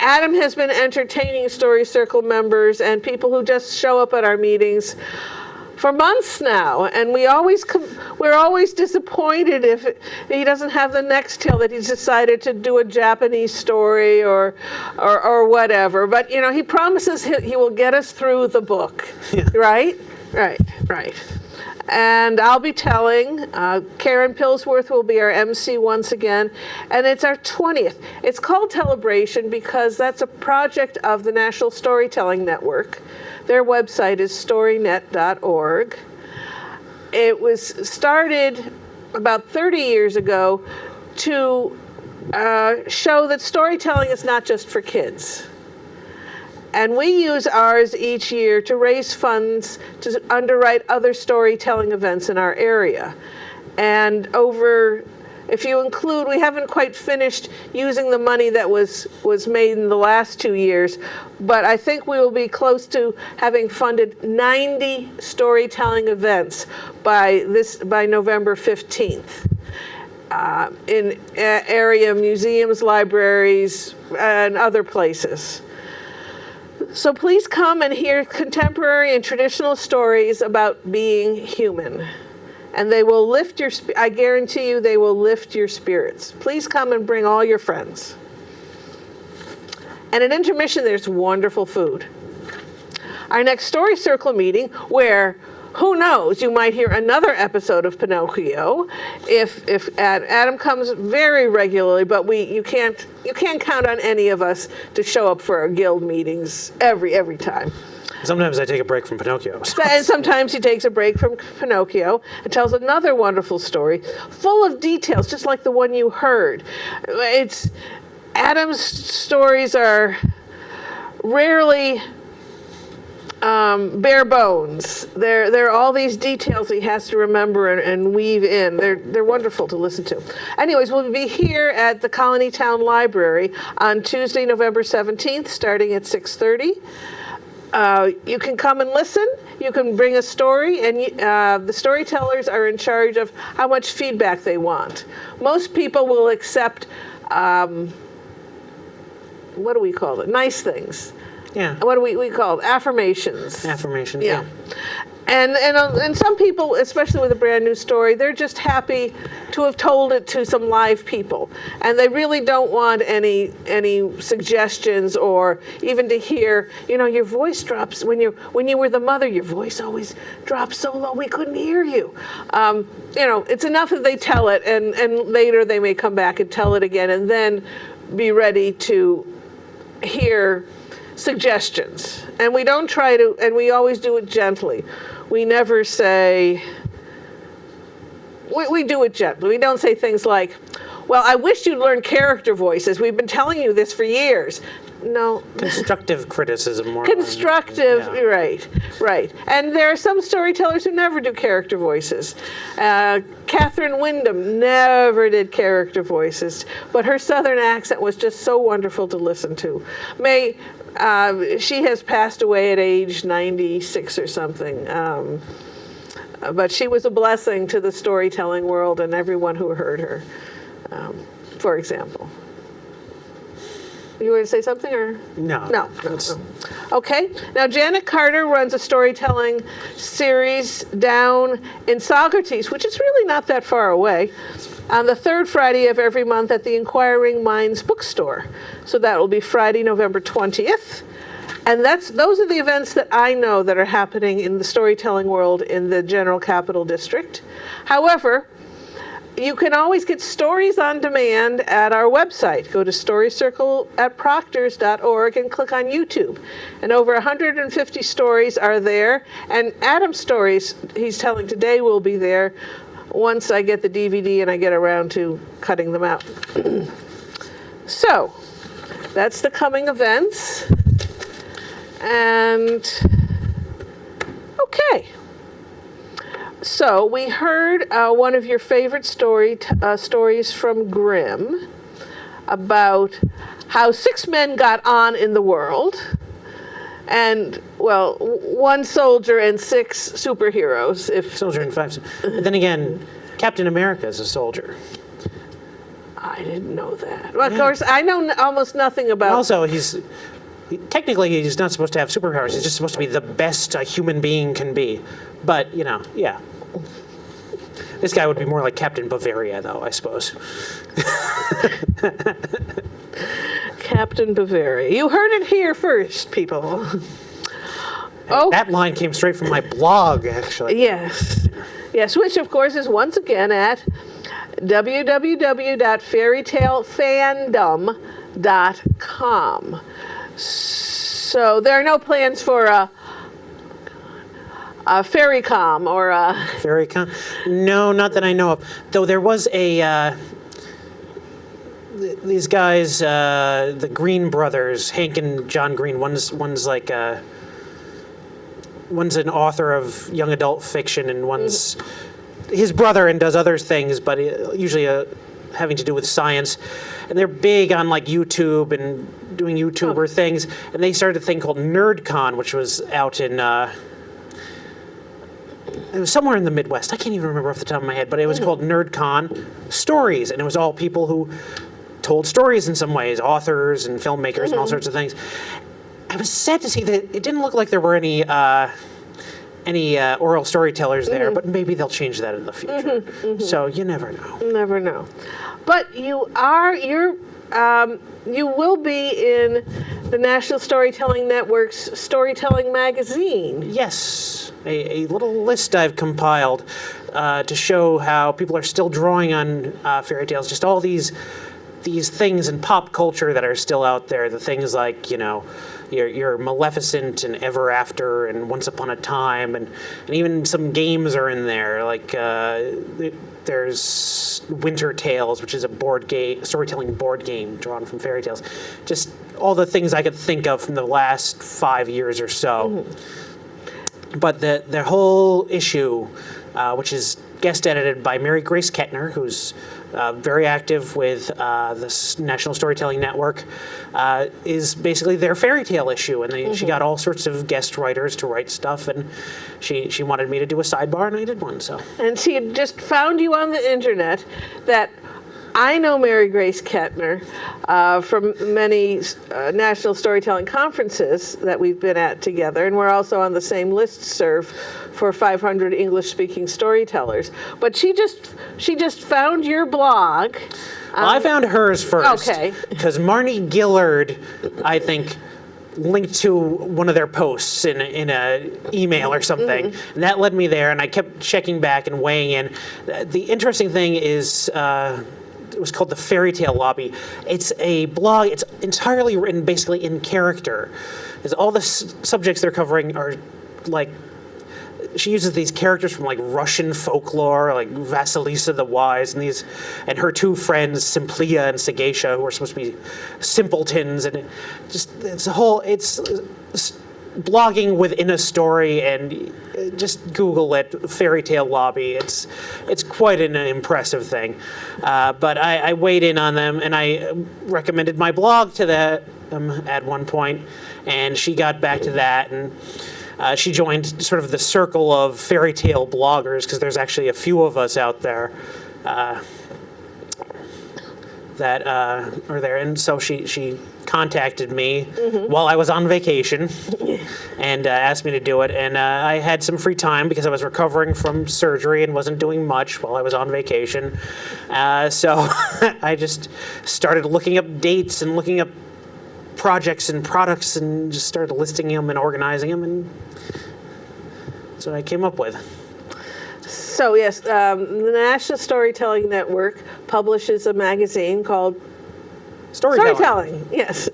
Speaker 3: Adam has been entertaining Story Circle members and people who just show up at our meetings for months now, and we're always disappointed if he doesn't have the next tale, that he's decided to do a Japanese story or whatever. But he promises he will get us through the book.
Speaker 4: Yeah.
Speaker 3: Right. And I'll be telling, Karen Pillsworth will be our MC once again, and it's our 20th. It's called Celebration because that's a project of the National Storytelling Network. Their website is storynet.org. It was started about 30 years ago to show that storytelling is not just for kids. And we use ours each year to raise funds to underwrite other storytelling events in our area. And if you include, we haven't quite finished using the money that was made in the last 2 years, but I think we will be close to having funded 90 storytelling events by November 15th. In area museums, libraries, and other places. So please come and hear contemporary and traditional stories about being human. And they will lift I guarantee you they will lift your spirits. Please come and bring all your friends. And at intermission, there's wonderful food. Our next Story Circle meeting, where who knows, you might hear another episode of Pinocchio if Adam comes very regularly, but you can't count on any of us to show up for our guild meetings every time.
Speaker 4: Sometimes I take a break from Pinocchio.
Speaker 3: And sometimes he takes a break from Pinocchio and tells another wonderful story, full of details, just like the one you heard. Adam's stories are rarely bare bones. There are all these details he has to remember and weave in. They're wonderful to listen to. Anyways, we'll be here at the Colonie Town Library on Tuesday, November 17th, starting at 6:30. You can come and listen. You can bring a story, and the storytellers are in charge of how much feedback they want. Most people will accept, what do we call it? Nice things.
Speaker 4: Yeah.
Speaker 3: What do we call it? Affirmations.
Speaker 4: Affirmation.
Speaker 3: Yeah. And some people, especially with a brand new story, they're just happy to have told it to some live people, and they really don't want any suggestions or even to hear, your voice drops when you were the mother. Your voice always dropped so low we couldn't hear you. It's enough that they tell it, and later they may come back and tell it again, and then be ready to hear suggestions. And we don't try to, and we always do it gently. We never say, we do it gently. We don't say things like, well, I wish you'd learn character voices. We've been telling you this for years. No.
Speaker 4: Constructive criticism more.
Speaker 3: Constructive,
Speaker 4: yeah.
Speaker 3: Right. And there are some storytellers who never do character voices. Katherine Windham never did character voices, but her southern accent was just so wonderful to listen to. She has passed away at age 96 or something. But she was a blessing to the storytelling world and everyone who heard her, for example. You were going to say something, or?
Speaker 4: No.
Speaker 3: Okay. Now, Janet Carter runs a storytelling series down in Saugerties, which is really not that far away, on the third Friday of every month at the Inquiring Minds bookstore. So that will be Friday, November 20th. And those are the events that I know that are happening in the storytelling world in the General Capital District. However, you can always get stories on demand at our website. Go to storycircle@proctors.org and click on YouTube. And over 150 stories are there. And Adam's stories he's telling today will be there once I get the DVD and I get around to cutting them out. So, that's the coming events. And, okay. So we heard one of your favorite stories from Grimm about how 6 men got on in the world, and, well, 1 soldier and 6 superheroes. If
Speaker 4: Soldier and 5. But then again, Captain America is a soldier.
Speaker 3: I didn't know that. Well, of course, I know almost nothing about.
Speaker 4: Also, technically he's not supposed to have superpowers. He's just supposed to be the best a human being can be. But, you know, yeah. This guy would be more like Captain Bavaria, though, I suppose.
Speaker 3: Captain Bavaria. You heard it here first, people. Oh,
Speaker 4: That line came straight from my blog, actually.
Speaker 3: yes. Yes, which, of course, is once again at www.fairytalefandom.com. So there are no plans for a Fairycom or a...
Speaker 4: Fairycom? No, not that I know of. Though there was these guys, the Green brothers, Hank and John Green. One's like one's an author of young adult fiction, and one's his brother and does other things, but usually having to do with science. And they're big on like YouTube and doing YouTuber things. And they started a thing called NerdCon, which was out in it was somewhere in the Midwest. I can't even remember off the top of my head, but it was called NerdCon Stories, and it was all people who told stories in some ways, authors and filmmakers and all sorts of things. I was sad to see that it didn't look like there were any oral storytellers there, but maybe they'll change that in the future. So you never know.
Speaker 3: Never know. But you will be in the National Storytelling Network's Storytelling Magazine.
Speaker 4: Yes, a little list I've compiled to show how people are still drawing on fairy tales. Just all these things in pop culture that are still out there. The things like, you know, your Maleficent and Ever After and Once Upon a Time, and even some games are in there. Like there's Winter Tales, which is a storytelling board game drawn from fairy tales. Just all the things I could think of from the last 5 years or so. But the whole issue, which is guest edited by Mary Grace Kettner, who's very active with the National Storytelling Network, is basically their fairy tale issue. And she got all sorts of guest writers to write stuff, and she wanted me to do a sidebar, and I did one. So.
Speaker 3: And she had just found you on the internet. That I know Mary Grace Kettner from many national storytelling conferences that we've been at together, and we're also on the same listserv for 500 English-speaking storytellers. But she just found your blog.
Speaker 4: Well, I found hers first.
Speaker 3: Okay.
Speaker 4: Because Marnie Gillard, I think, linked to one of their posts in a email or something, and that led me there. And I kept checking back and weighing in. The interesting thing is. It was called the Fairy Tale Lobby. It's a blog. It's entirely written basically in character. Because all the subjects they're covering are like, she uses these characters from like Russian folklore, like Vasilisa the Wise, and her 2 friends, Simplia and Sagacia, who are supposed to be simpletons, and it's blogging within a story, and just Google it, Fairy Tale Lobby. It's quite an impressive thing. But I weighed in on them, and I recommended my blog to them at one point, and she got back to that, and she joined sort of the circle of fairy tale bloggers, because there's actually a few of us out there that are there. And so she contacted me while I was on vacation and asked me to do it. And I had some free time because I was recovering from surgery and wasn't doing much while I was on vacation. So I just started looking up dates and looking up projects and products and just started listing them and organizing them. And that's what I came up with.
Speaker 3: So yes, the National Storytelling Network publishes a magazine called Storytelling. Yes,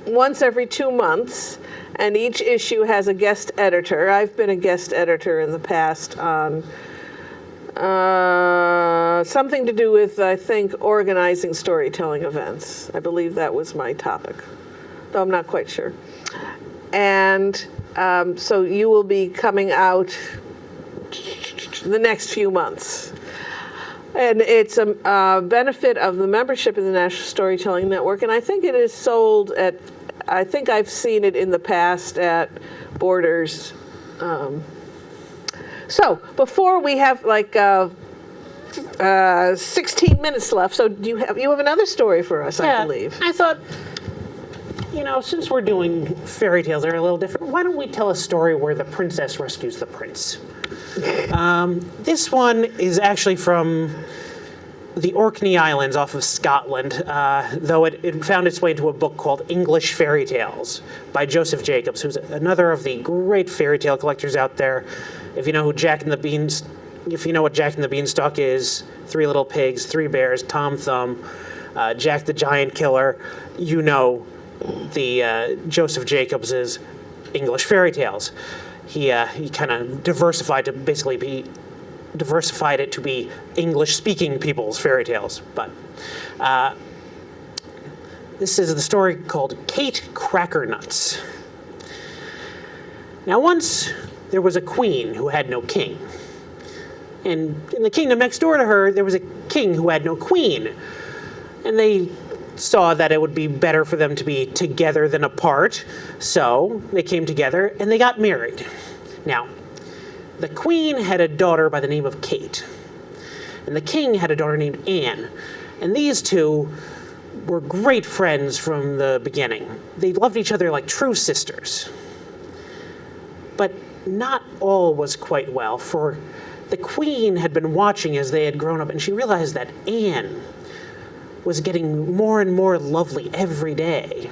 Speaker 3: once every 2 months, and each issue has a guest editor. I've been a guest editor in the past on something to do with, I think, organizing storytelling events. I believe that was my topic, though I'm not quite sure. And so you will be coming out the next few months. And it's a benefit of the membership in the National Storytelling Network, and I think it is sold at, I think I've seen it in the past at Borders. So before we have like 16 minutes left, so do you have another story for us, I believe.
Speaker 4: I thought, since we're doing fairy tales that are a little different, why don't we tell a story where the princess rescues the prince? This one is actually from the Orkney Islands off of Scotland, though it found its way into a book called English Fairy Tales by Joseph Jacobs, who's another of the great fairy tale collectors out there. If you know what Jack and the Beanstalk is, Three Little Pigs, Three Bears, Tom Thumb, Jack the Giant Killer, you know the Joseph Jacobs' English fairy tales. He kind of diversified it to be English-speaking people's fairy tales. But this is the story called Kate Crackernuts. Now once there was a queen who had no king. And in the kingdom next door to her, there was a king who had no queen. And they saw that it would be better for them to be together than apart. So they came together and they got married. Now, the queen had a daughter by the name of Kate, and the king had a daughter named Anne, and these two were great friends from the beginning. They loved each other like true sisters. But not all was quite well, for the queen had been watching as they had grown up, and she realized that Anne was getting more and more lovely every day.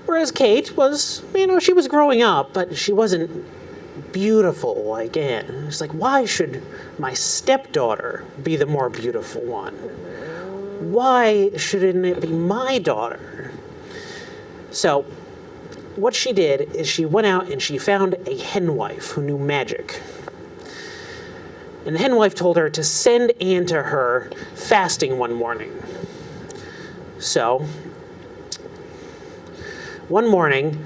Speaker 4: Whereas Kate was, she was growing up, but she wasn't beautiful like Anne. It's like, why should my stepdaughter be the more beautiful one? Why shouldn't it be my daughter? So what she did is she went out and she found a henwife who knew magic. And the henwife told her to send Anne to her fasting one morning. So one morning,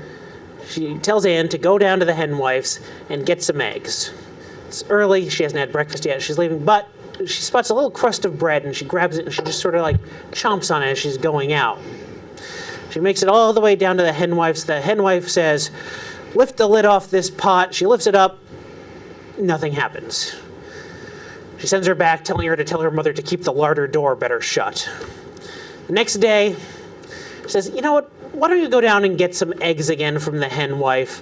Speaker 4: she tells Anne to go down to the henwife's and get some eggs. It's early, she hasn't had breakfast yet, she's leaving, but she spots a little crust of bread and she grabs it and she just sort of like chomps on it as she's going out. She makes it all the way down to the henwife's. The henwife says, lift the lid off this pot. She lifts it up, nothing happens. She sends her back, telling her to tell her mother to keep the larder door better shut. The next day, she says, you know what? Why don't you go down and get some eggs again from the henwife?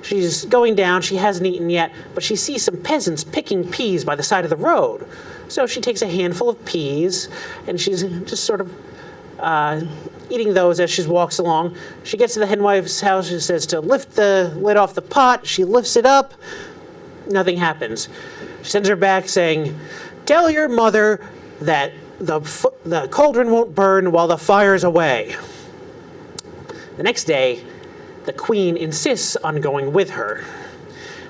Speaker 4: She's going down, she hasn't eaten yet, but she sees some peasants picking peas by the side of the road. So she takes a handful of peas, and she's just sort of eating those as she walks along. She gets to the henwife's house, she says to lift the lid off the pot. She lifts it up, nothing happens. She sends her back saying, tell your mother that the cauldron won't burn while the fire's away. The next day, the queen insists on going with her.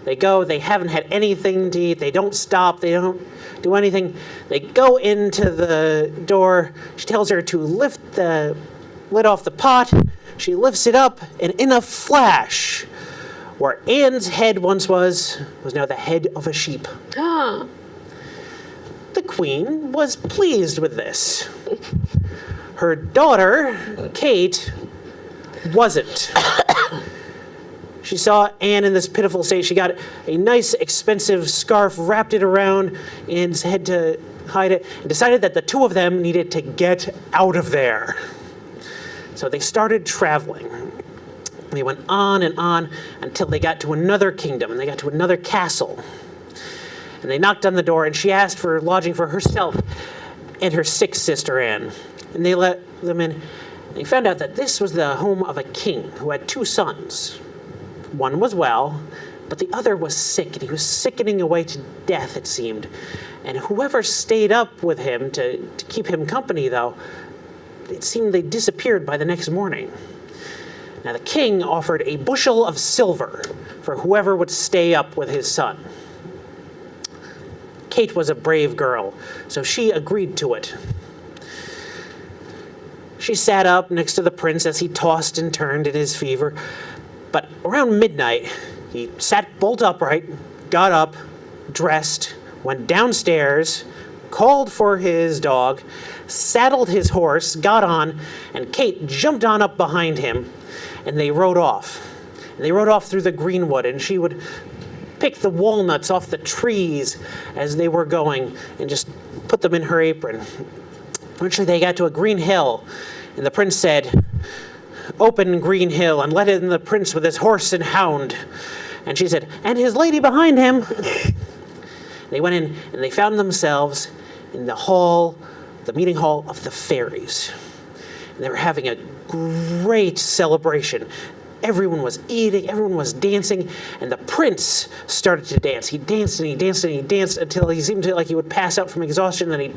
Speaker 4: They go, they haven't had anything to eat, they don't stop, they don't do anything. They go into the door, she tells her to lift the lid off the pot, she lifts it up, and in a flash, where Anne's head once was now the head of a sheep. The queen was pleased with this. Her daughter, Kate, wasn't. She saw Anne in this pitiful state. She got a nice, expensive scarf, wrapped it around Anne's head to hide it, and decided that the two of them needed to get out of there. So they started traveling. They went on and on until they got to another kingdom, and they got to another castle. And they knocked on the door, and she asked for lodging for herself and her sick sister Anne. And they let them in. They found out that this was the home of a king who had two sons. One was well, But the other was sick, and he was sickening away to death, it seemed. And whoever stayed up with him to keep him company, though, it seemed they disappeared by the next morning. Now the king offered a bushel of silver for whoever would stay up with his son. Kate was a brave girl, so she agreed to it. She sat up next to the prince as he tossed and turned in his fever. But around midnight, he sat bolt upright, got up, dressed, went downstairs, called for his dog, saddled his horse, got on, and Kate jumped on up behind him, and they rode off. They rode off through the greenwood, and she would pick the walnuts off the trees as they were going and just put them in her apron. Eventually they got to a green hill, and the prince said, "Open green hill, and let in the prince with his horse and hound." And she said, "And his lady behind him." They went in, and they found themselves in the hall, the meeting hall of the fairies. And they were having a great celebration. Everyone was eating, everyone was dancing, and the prince started to dance. He danced and he danced and he danced until he seemed like he would pass out from exhaustion, and he'd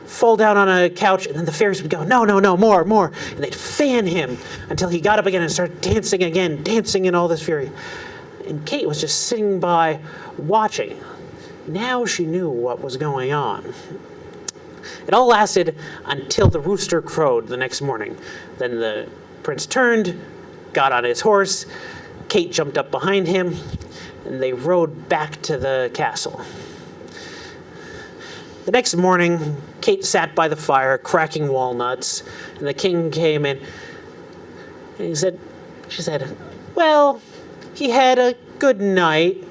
Speaker 4: fall down on a couch, and then the fairies would go, "No, no, no, more, more." And they'd fan him until he got up again and started dancing again, dancing in all this fury. And Kate was just sitting by watching. Now she knew what was going on. It all lasted until the rooster crowed the next morning. Then the prince turned, got on his horse, Kate jumped up behind him, and they rode back to the castle. The next morning, Kate sat by the fire, cracking walnuts, and the king came in, and she said, "Well, he had a good night,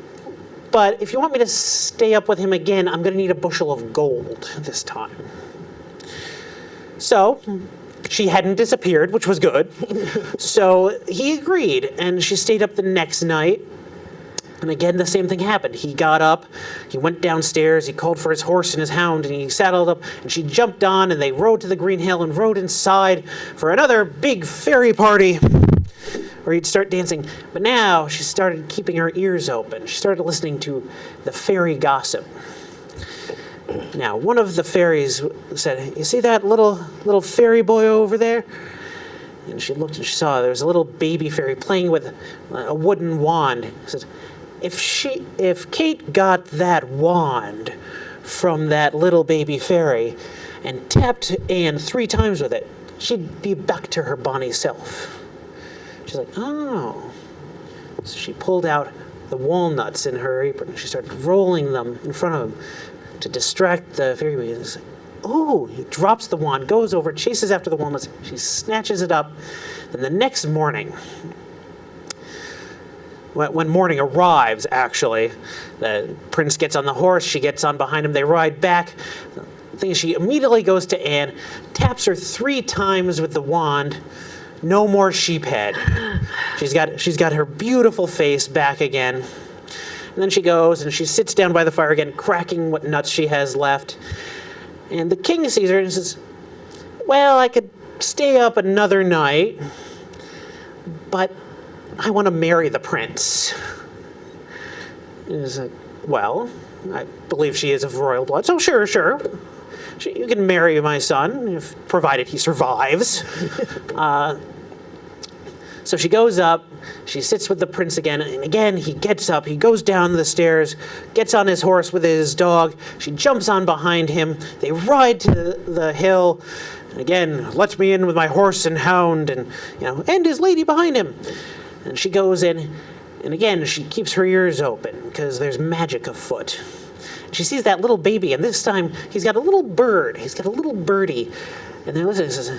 Speaker 4: but if you want me to stay up with him again, I'm going to need a bushel of gold this time." So she hadn't disappeared, which was good. So he agreed, and she stayed up the next night. And again, the same thing happened. He got up, he went downstairs, he called for his horse and his hound, and he saddled up, and she jumped on, and they rode to the green hill and rode inside for another big fairy party where he'd start dancing. But now she started keeping her ears open. She started listening to the fairy gossip. Now, one of the fairies said, "You see that little fairy boy over there?" And she looked and she saw there was a little baby fairy playing with a wooden wand. She said, if Kate got that wand from that little baby fairy and tapped Anne 3 times with it, she'd be back to her bonny self. She's like, "Oh." So she pulled out the walnuts in her apron. She started rolling them in front of him to distract the fairy baby. He's like, "Oh," he drops the wand, goes over, chases after the walnuts. She snatches it up. Then the next morning, when morning arrives, actually, the prince gets on the horse, she gets on behind him, they ride back. The thing is, she immediately goes to Anne, taps her 3 times with the wand. No more sheep head. She's got her beautiful face back again. And then she goes and she sits down by the fire again, cracking what nuts she has left. And the king sees her and says, "Well, I could stay up another night, but I want to marry the prince." And he's like, "Well, I believe she is of royal blood, so sure. You can marry my son, provided he survives." So she goes up, she sits with the prince again, and again he gets up, he goes down the stairs, gets on his horse with his dog, she jumps on behind him, they ride to the hill, and again, "Let me in with my horse and hound," and his lady behind him. And she goes in, and again she keeps her ears open, because there's magic afoot. She sees that little baby, and this time he's got a little bird, he's got a little birdie, and then listen, he says,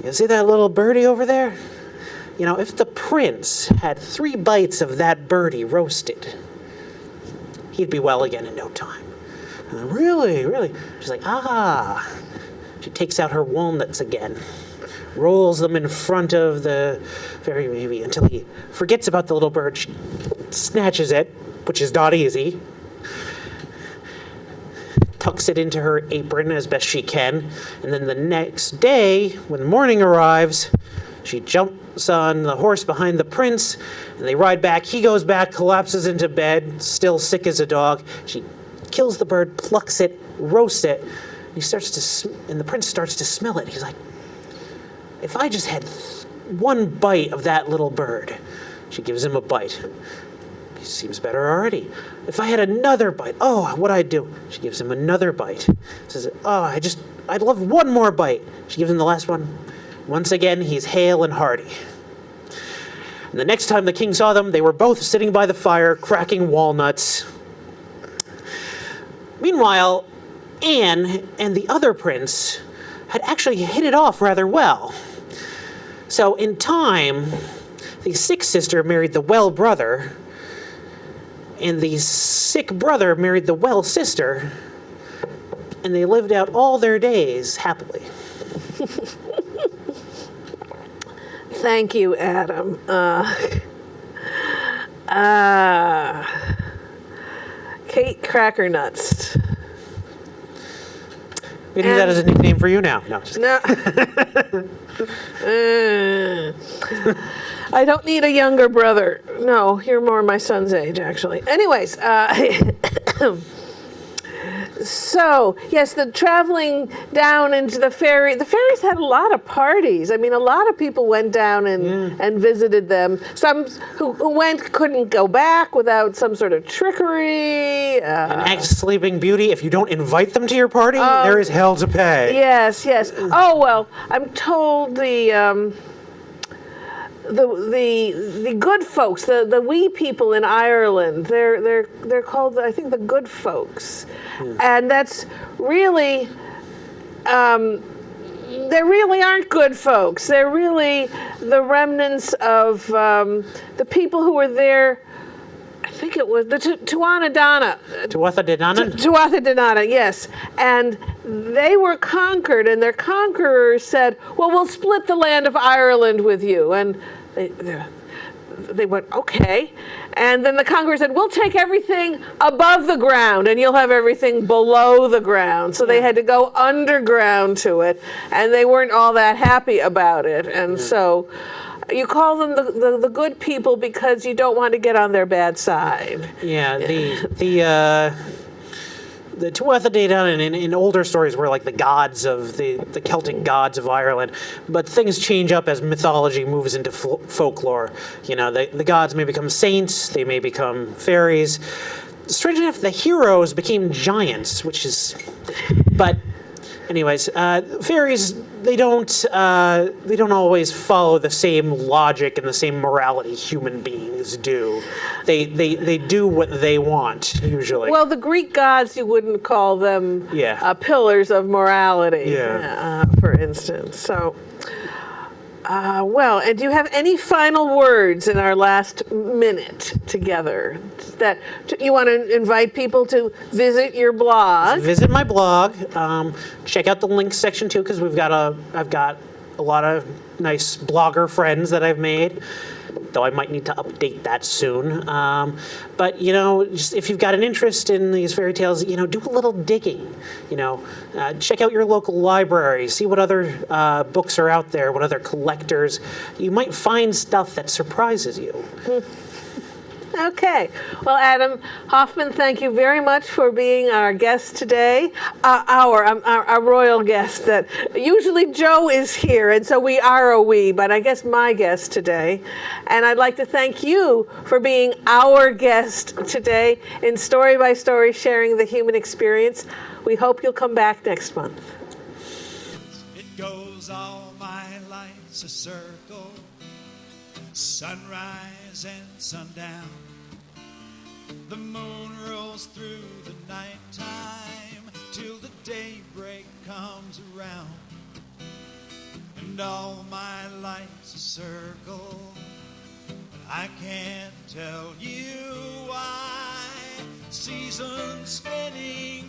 Speaker 4: "You see that little birdie over there? If the prince had 3 bites of that birdie roasted, he'd be well again in no time." Really? She's like, "Ah." She takes out her walnuts again, rolls them in front of the fairy baby until he forgets about the little bird. She snatches it, which is not easy, tucks it into her apron as best she can, and then the next day, when morning arrives, She jumps on the horse behind the prince, and they ride back. He goes back, collapses into bed, still sick as a dog. She kills the bird, plucks it, roasts it. And the prince starts to smell it. He's like, if I just had one bite of that little bird. She gives him a bite. He seems better already. If I had another bite, what'd I do? She gives him another bite. Says, I'd love one more bite. She gives him the last one. Once again, he's hale and hearty. And the next time the king saw them, they were both sitting by the fire, cracking walnuts. Meanwhile, Anne and the other prince had actually hit it off rather well. So in time, the sick sister married the well brother, and the sick brother married the well sister, and they lived out all their days happily.
Speaker 3: Thank you, Adam. Kate Crackernuts.
Speaker 4: We do that as a nickname for you now. No, just
Speaker 3: No. I don't need a younger brother. No, you're more my son's age, actually. Anyways, so, yes, the traveling down into the fairies had a lot of parties. I mean, a lot of people went down and visited them. Some who went couldn't go back without some sort of trickery.
Speaker 4: An ex-Sleeping Beauty, if you don't invite them to your party, there is hell to pay.
Speaker 3: Yes. Oh, well, I'm told the good folks, the wee people in Ireland, they're called, I think, the good folks, and that's really, they really aren't good folks. They're really the remnants of the people who were there. I think it was the Tuatha De Danann, yes. And they were conquered, and their conquerors said, well, we'll split the land of Ireland with you. And they went, okay. And then the conqueror said, we'll take everything above the ground, and you'll have everything below the ground. So they had to go underground to it, and they weren't all that happy about it. And so you call them the good people because you don't want to get on their bad side.
Speaker 4: Yeah, the Tuatha De Danann in older stories were like the gods of the Celtic gods of Ireland, but things change up as mythology moves into folklore. You know, the gods may become saints, they may become fairies. Strange enough, the heroes became giants, but anyways, fairies, they don't always follow the same logic and the same morality human beings do. They do what they want, usually.
Speaker 3: Well, the Greek gods, you wouldn't call them pillars of morality, for instance. So, and do you have any final words in our last minute together that you want to invite people to visit your blog?
Speaker 4: Visit my blog. Check out the links section too, because I've got a lot of nice blogger friends that I've made, though I might need to update that soon. But, just if you've got an interest in these fairy tales, do a little digging. Check out your local library, see what other books are out there, what other collectors. You might find stuff that surprises you.
Speaker 3: Okay. Well, Adam Hoffman, thank you very much for being our guest today. Our royal guest. That usually Joe is here, and so we are a we, but I guess my guest today. And I'd like to thank you for being our guest today in Story by Story, sharing the human experience. We hope you'll come back next month.
Speaker 2: It goes all my life's a circle, sunrise and sundown. The moon rolls through the nighttime till the daybreak comes around. And all my life's a circle, but I can't tell you why. Seasons spinning